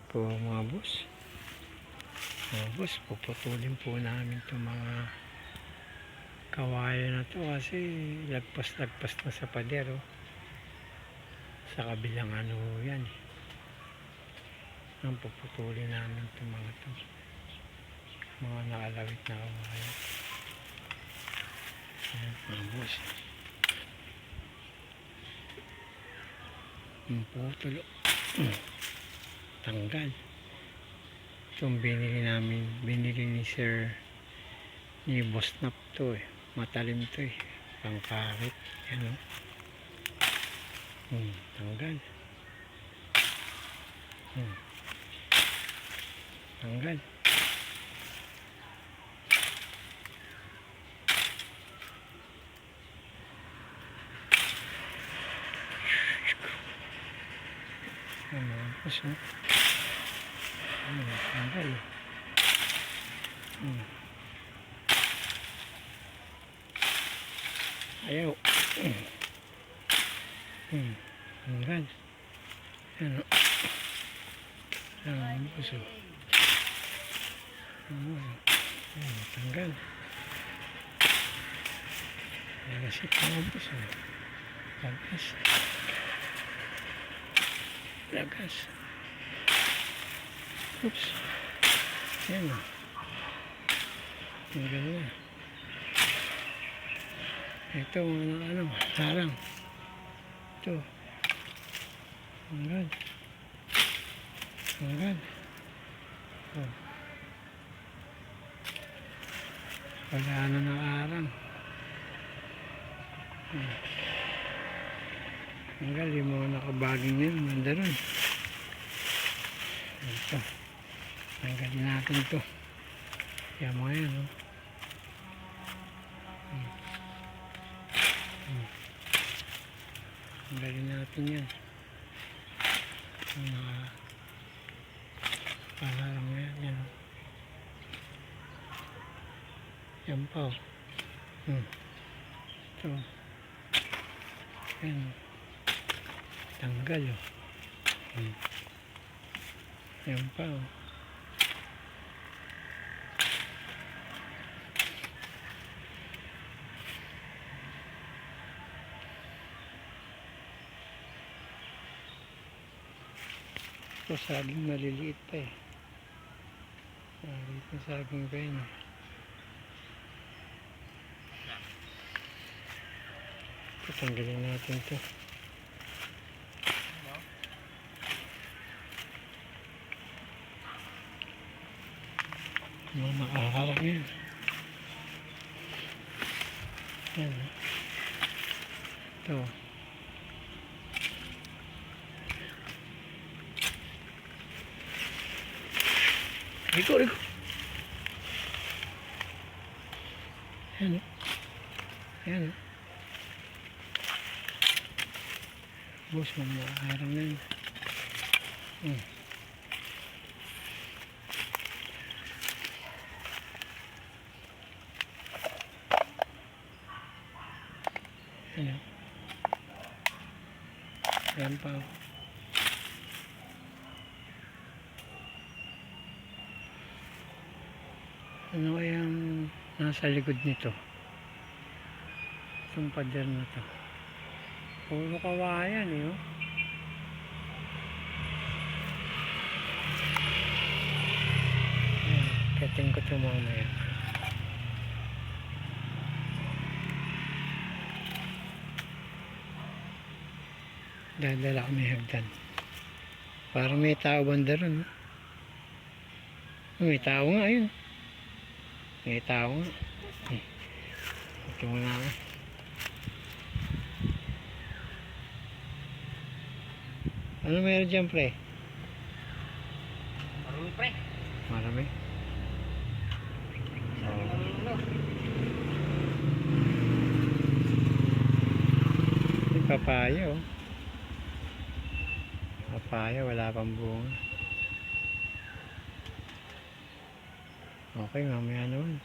po mga boss. Mga boss, puputulin po namin itong mga kawayan na to kasi lagpas-lagpas na sa pader, oh. Sa kabilang ano yan, eh. Ang puputulin namin itong mga to, mga nakalawit na kawayan. Ayan mga boss, ang putulo. Tanggal. Itong binili ni Sir, ni Boss Nap to, eh. Matalim to, eh. Pangkakit. Yan, oh. Tanggal. Tanggal. Ano, boss, oh. Tanggal. Ayaw. Tanggal. Ano. Ano, boss, oh. Tanggal. Lagasip mga boss, oh. Lagas. Lagas. Oops. Yan, oh. Tanggal na. Ito, ano, harang. Ito. Tanggal. Tanggal. Oh. Wala na nakaharang. Tanggal, yung mga nakabaging yun, manda ron. Ito. Tanggalin natin ito. Yan mga yan, oh. Tanggalin natin yan. Nakaharang yan, yan. Yan pa, oh. Ito. Yan. Tanggal, oh. Yan pa, oh. Ito, saging maliliit pa, eh. Maliliit na saging pa yun, eh. Tanggalin natin ito. Mga makaharap yan. Yan. Ito. Riko. Yan. Yan. Bos, mga makaharap yan. Ayan. Ayan pa. Ano kayang nasa likod nito? Itong pader na to. Puro kawayan, eh, oh. Ayan. Kating ko ito mamaya. Dadala kami hagdan. Parang may tao banda ron, no? May tao nga yun. May tao nga. Ito muna nga. Ano meron dyan, pre? Marami, pre. Marami. May papaya, oh. Papaya, wala pang bunga. Okay, mamaya naman.